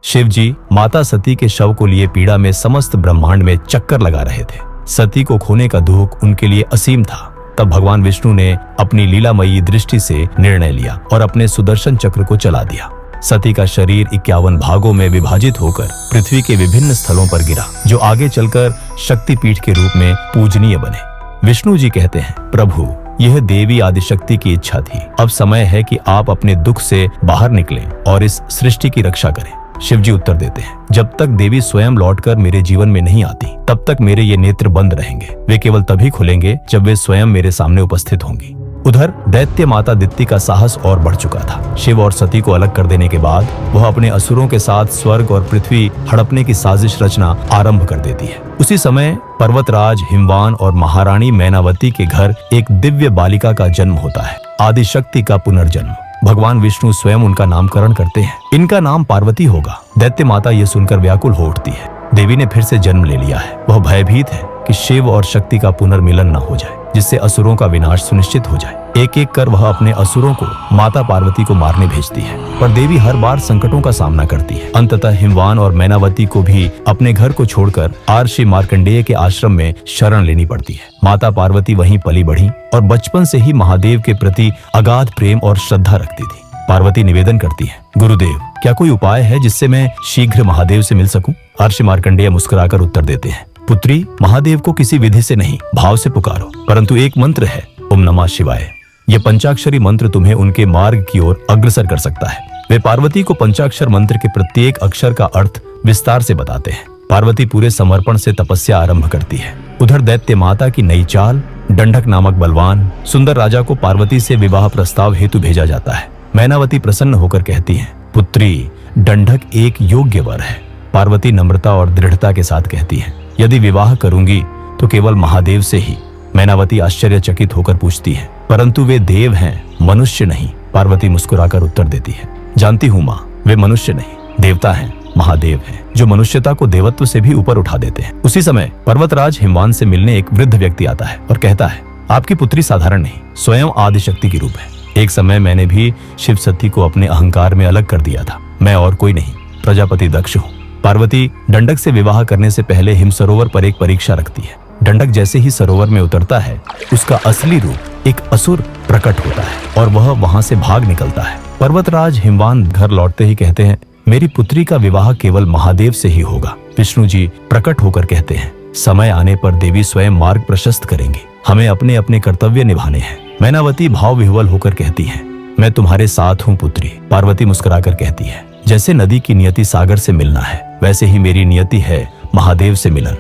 शिव जी माता सती के शव को लिए पीड़ा में समस्त ब्रह्मांड में चक्कर लगा रहे थे। सती को खोने का दुख उनके लिए असीम था। तब भगवान विष्णु ने अपनी लीलामयी दृष्टि से निर्णय लिया और अपने सुदर्शन चक्र को चला दिया। सती का शरीर 51 भागों में विभाजित होकर पृथ्वी के विभिन्न स्थलों पर गिरा, जो आगे चलकर शक्तिपीठ के रूप में पूजनीय बने। विष्णु जी कहते हैं, प्रभु, यह देवी आदिशक्ति की इच्छा थी। अब समय है कि आप अपने दुख से बाहर निकलें और इस सृष्टि की रक्षा करें। शिव जी उत्तर देते हैं, जब तक देवी स्वयं लौटकर मेरे जीवन में नहीं आती, तब तक मेरे ये नेत्र बंद रहेंगे। वे केवल तभी खुलेंगे जब वे स्वयं मेरे सामने उपस्थित होंगी। उधर दैत्य माता दित्ति का साहस और बढ़ चुका था। शिव और सती को अलग कर देने के बाद वह अपने असुरों के साथ स्वर्ग और पृथ्वी हड़पने की साजिश रचना आरंभ कर देती है। उसी समय पर्वतराज हिमवान और महारानी मैनावती के घर एक दिव्य बालिका का जन्म होता है, आदिशक्ति का पुनर्जन्म। भगवान विष्णु स्वयं उनका नामकरण करते हैं। इनका नाम पार्वती होगा। दैत्य माता ये सुनकर व्याकुल हो उठती है। देवी ने फिर से जन्म ले लिया है। वह भयभीत है कि शिव और शक्ति का पुनर्मिलन न हो जाए, जिससे असुरों का विनाश सुनिश्चित हो जाए। एक एक कर वह अपने असुरों को माता पार्वती को मारने भेजती है, पर देवी हर बार संकटों का सामना करती है। अंततः हिमवान और मैनावती को भी अपने घर को छोड़कर आर्षि मार्कंडेय के आश्रम में शरण लेनी पड़ती है। माता पार्वती वहीं पली बढ़ी और बचपन से ही महादेव के प्रति अगाध प्रेम और श्रद्धा रखती थी। पार्वती निवेदन करती है, गुरुदेव, क्या कोई उपाय है जिससे मैं शीघ्र महादेव से मिल सकूं? आर्षि मार्कंडेय मुस्कुराकर उत्तर देते हैं, पुत्री, महादेव को किसी विधि से नहीं, भाव से पुकारो। परंतु एक मंत्र है, ओम नमः शिवाय। यह पंचाक्षरी मंत्र तुम्हें उनके मार्ग की ओर अग्रसर कर सकता है। वे पार्वती को पंचाक्षर मंत्र के प्रत्येक अक्षर का अर्थ विस्तार से बताते हैं। पार्वती पूरे समर्पण से तपस्या आरंभ करती है। उधर दैत्य माता की नई चाल, डंडक नामक बलवान सुंदर राजा को पार्वती से विवाह प्रस्ताव हेतु भेजा जाता है। मैनावती प्रसन्न होकर कहती है, पुत्री, डंडक एक योग्य वर है। पार्वती नम्रता और दृढ़ता के साथ कहती है, यदि विवाह करूंगी तो केवल महादेव से ही। मैनावती आश्चर्यचकित होकर पूछती है, परंतु वे देव हैं, मनुष्य नहीं। पार्वती मुस्कुराकर उत्तर देती है, जानती हूँ माँ, वे मनुष्य नहीं, देवता हैं, महादेव हैं, जो मनुष्यता को देवत्व से भी ऊपर उठा देते हैं। उसी समय पर्वतराज हिमवान से मिलने एक वृद्ध व्यक्ति आता है और कहता है, आपकी पुत्री साधारण नहीं, स्वयं आदिशक्ति की रूप है। एक समय मैंने भी शिव सती को अपने अहंकार में अलग कर दिया था। मैं और कोई नहीं, प्रजापति दक्ष हूँ। पार्वती डंडक से विवाह करने से पहले हिम सरोवर पर एक परीक्षा रखती है। डंडक जैसे ही सरोवर में उतरता है, उसका असली रूप एक असुर प्रकट होता है और वह वहां से भाग निकलता है। पर्वतराज हिमवान घर लौटते ही कहते हैं, मेरी पुत्री का विवाह केवल महादेव से ही होगा। विष्णु जी प्रकट होकर कहते हैं, समय आने पर देवी स्वयं मार्ग प्रशस्त करेंगी। हमें अपने अपने कर्तव्य निभाने हैं। मैनावती भाव विह्वल होकर कहती है, मैं तुम्हारे साथ हूँ पुत्री। पार्वती मुस्कुराकर कहती है, जैसे नदी की नियति सागर से मिलना है, वैसे ही मेरी नियति है महादेव से मिलन।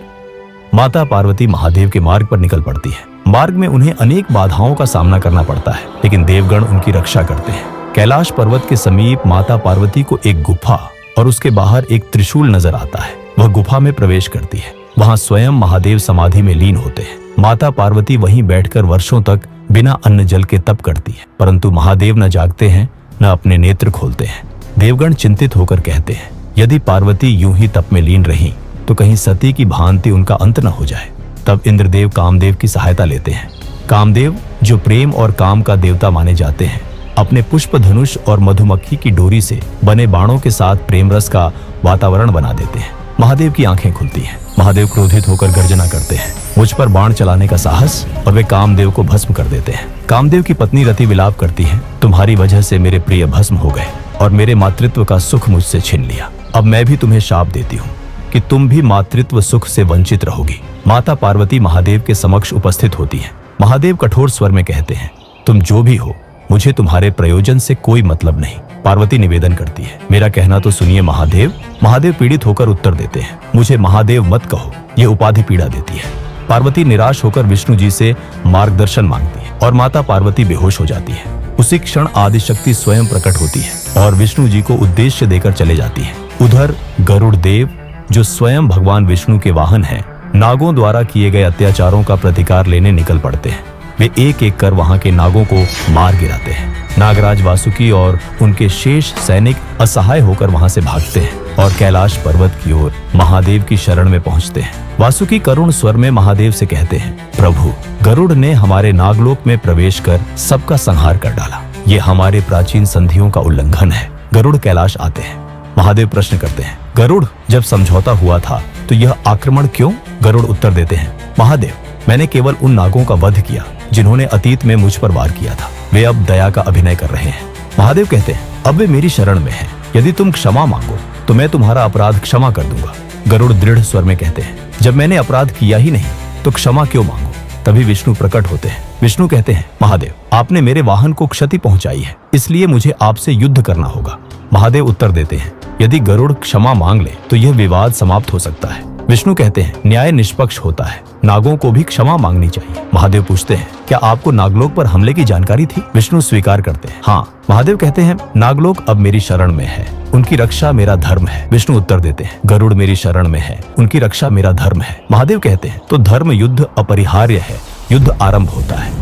माता पार्वती महादेव के मार्ग पर निकल पड़ती है। मार्ग में उन्हें अनेक बाधाओं का सामना करना पड़ता है, लेकिन देवगण उनकी रक्षा करते हैं। कैलाश पर्वत के समीप माता पार्वती को एक गुफा और उसके बाहर एक त्रिशूल नजर आता है। वह गुफा में प्रवेश करती है। वहां स्वयं महादेव समाधि में लीन होते हैं। माता पार्वती वहीं बैठकर वर्षों तक बिना अन्न जल के तप करती है, परंतु महादेव न जागते हैं, न अपने नेत्र खोलते हैं। देवगण चिंतित होकर कहते हैं, यदि पार्वती यूं ही तप में लीन रही तो कहीं सती की भांति उनका अंत न हो जाए। तब इंद्रदेव कामदेव की सहायता लेते हैं। कामदेव, जो प्रेम और काम का देवता माने जाते हैं, अपने पुष्प धनुष और मधुमक्खी की डोरी से बने बाणों के साथ प्रेम रस का वातावरण बना देते हैं। महादेव की आंखें खुलती हैं। महादेव क्रोधित होकर गर्जना करते हैं, मुझ पर बाण चलाने का साहस, और वे कामदेव को भस्म कर देते हैं। कामदेव की पत्नी रति विलाप करती है, तुम्हारी वजह से मेरे प्रिय भस्म हो गए और मेरे मातृत्व का सुख मुझसे छीन लिया। अब मैं भी तुम्हें शाप देती हूँ कि तुम भी मातृत्व सुख से वंचित रहोगी। माता पार्वती महादेव के समक्ष उपस्थित होती है। महादेव कठोर स्वर में कहते हैं, तुम जो भी हो, मुझे तुम्हारे प्रयोजन से कोई मतलब नहीं। पार्वती निवेदन करती है, मेरा कहना तो सुनिए महादेव। महादेव पीड़ित होकर उत्तर देते हैं, मुझे महादेव मत कहो, ये उपाधि पीड़ा देती है। पार्वती निराश होकर विष्णु जी से मार्गदर्शन मांगती है और माता पार्वती बेहोश हो जाती है। उसी क्षण आदिशक्ति स्वयं प्रकट होती है और विष्णु जी को उद्देश्य देकर चले जाती है। उधर गरुड़ देव, जो स्वयं भगवान विष्णु के वाहन हैं, नागों द्वारा किए गए अत्याचारों का प्रतिकार लेने निकल पड़ते हैं। वे एक एक कर वहां के नागों को मार गिराते हैं। नागराज वासुकी और उनके शेष सैनिक असहाय होकर वहां से भागते हैं और कैलाश पर्वत की ओर महादेव की शरण में पहुंचते हैं। वासुकी करुण स्वर में महादेव से कहते हैं, प्रभु, गरुड़ ने हमारे नागलोक में प्रवेश कर सबका संहार कर डाला। ये हमारे प्राचीन संधियों का उल्लंघन है। गरुड़ कैलाश आते हैं। महादेव प्रश्न करते हैं, गरुड़, जब समझौता हुआ था तो यह आक्रमण क्यों? गरुड़ उत्तर देते हैं, महादेव, मैंने केवल उन नागों का वध किया जिन्होंने अतीत में मुझ पर वार किया था। वे अब दया का अभिनय कर रहे हैं। महादेव कहते हैं, अब वे मेरी शरण में हैं। यदि तुम क्षमा मांगो तो मैं तुम्हारा अपराध क्षमा कर दूंगा। गरुड़ दृढ़ स्वर में कहते हैं, जब मैंने अपराध किया ही नहीं तो क्षमा क्यों मांगो? तभी विष्णु प्रकट होते हैं। विष्णु कहते हैं, महादेव, आपने मेरे वाहन को क्षति पहुंचाई है, इसलिए मुझे आपसे युद्ध करना होगा। महादेव उत्तर देते हैं, यदि गरुड़ क्षमा मांग ले तो यह विवाद समाप्त हो सकता है। विष्णु कहते हैं, न्याय निष्पक्ष होता है, नागों को भी क्षमा मांगनी चाहिए। महादेव पूछते हैं, क्या आपको नागलोक पर हमले की जानकारी थी? विष्णु स्वीकार करते हैं, हाँ। महादेव कहते हैं, नागलोक अब मेरी शरण में है, उनकी रक्षा मेरा धर्म है। विष्णु उत्तर देते हैं, गरुड़ मेरी शरण में है, उनकी रक्षा मेरा धर्म है। महादेव कहते हैं, तो धर्म युद्ध अपरिहार्य है, युद्ध आरंभ होता है।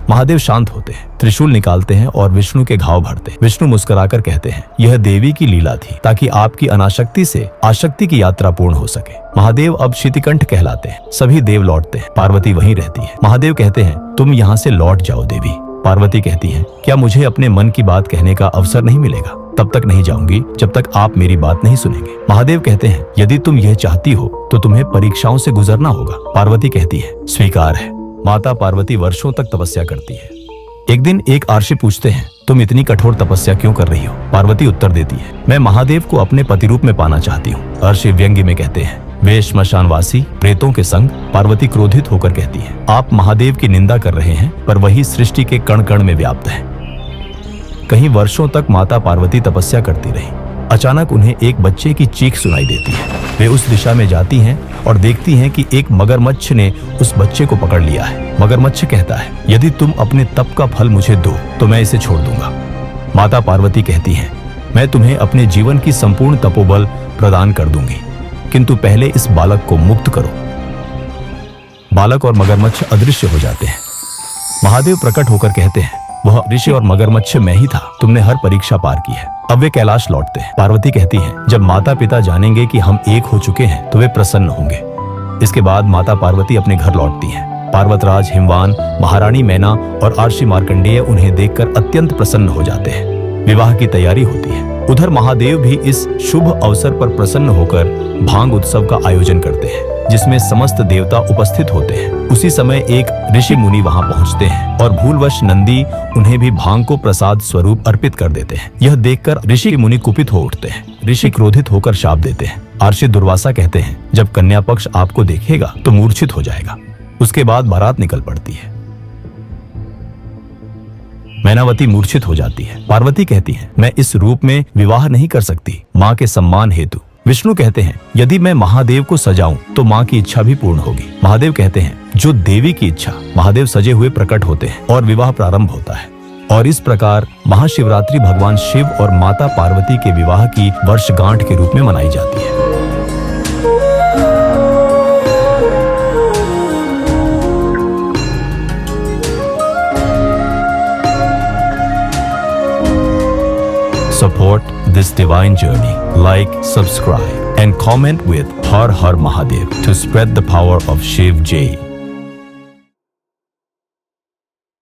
महादेव शांत होते हैं, त्रिशूल निकालते हैं और विष्णु के घाव भरते हैं। विष्णु मुस्कुराकर कहते हैं, यह देवी की लीला थी ताकि आपकी अनाशक्ति से आशक्ति की यात्रा पूर्ण हो सके। महादेव अब शितिकंठ कहलाते हैं। सभी देव लौटते हैं, पार्वती वहीं रहती है। महादेव कहते हैं, तुम यहाँ से लौट जाओ देवी। पार्वती कहती है, क्या मुझे अपने मन की बात कहने का अवसर नहीं मिलेगा? तब तक नहीं जाऊंगी जब तक आप मेरी बात नहीं सुनेंगे। महादेव कहते हैं, यदि तुम यह चाहती हो तो तुम्हें परीक्षाओं से गुजरना होगा। पार्वती कहती है, स्वीकार है। माता पार्वती वर्षों तक तपस्या करती है। एक दिन एक आर्षि पूछते हैं, तुम इतनी कठोर तपस्या क्यों कर रही हो? पार्वती उत्तर देती है, मैं महादेव को अपने पति रूप में पाना चाहती हूँ। आर्षि व्यंग्य में कहते हैं, वे श्मशानवासी प्रेतों के संग। पार्वती क्रोधित होकर कहती है, आप महादेव की निंदा कर रहे हैं, पर वही सृष्टि के कण कण में व्याप्त है। कहीं वर्षों तक माता पार्वती तपस्या करती रही। अचानक उन्हें एक बच्चे की चीख सुनाई देती है। वे उस दिशा में जाती हैं और देखती हैं कि एक मगरमच्छ ने उस बच्चे को पकड़ लिया है। मगरमच्छ कहता है, यदि तुम अपने तप का फल मुझे दो तो मैं इसे छोड़ दूंगा। माता पार्वती कहती हैं, मैं तुम्हें अपने जीवन की संपूर्ण तपोबल प्रदान कर दूंगी, किंतु पहले इस बालक को मुक्त करो। बालक और मगरमच्छ अदृश्य हो जाते हैं। महादेव प्रकट होकर कहते हैं, वह ऋषि और मगरमच्छ मैं ही था, तुमने हर परीक्षा पार की है। अब वे कैलाश लौटते हैं। पार्वती कहती है, जब माता पिता जानेंगे कि हम एक हो चुके हैं तो वे प्रसन्न होंगे। इसके बाद माता पार्वती अपने घर लौटती हैं। पर्वतराज हिमवान, महारानी मैना और आर्षि मार्कंडेय उन्हें देखकर अत्यंत प्रसन्न हो जाते हैं। विवाह की तैयारी होती है। उधर महादेव भी इस शुभ अवसर पर प्रसन्न होकर भांग उत्सव का आयोजन करते हैं, जिसमें समस्त देवता उपस्थित होते हैं। उसी समय एक ऋषि मुनि वहां पहुंचते हैं और भूलवश नंदी उन्हें भी भांग को प्रसाद स्वरूप अर्पित कर देते हैं। यह देखकर ऋषि मुनि कुपित हो उठते हैं। ऋषि क्रोधित होकर शाप देते हैं। आर्षि दुर्वासा कहते हैं, जब कन्या पक्ष आपको देखेगा तो मूर्छित हो जाएगा। उसके बाद बारात निकल पड़ती है। मैनावती मूर्छित हो जाती है। पार्वती कहती है, मैं इस रूप में विवाह नहीं कर सकती, माँ के सम्मान हेतु। विष्णु कहते हैं, यदि मैं महादेव को सजाऊं तो माँ की इच्छा भी पूर्ण होगी। महादेव कहते हैं, जो देवी की इच्छा। महादेव सजे हुए प्रकट होते हैं और विवाह प्रारंभ होता है। और इस प्रकार महाशिवरात्रि भगवान शिव और माता पार्वती के विवाह की वर्षगांठ के रूप में मनाई जाती है। Support this divine journey. Like, subscribe, and comment with Har Har Mahadev to spread the power of Shiv J.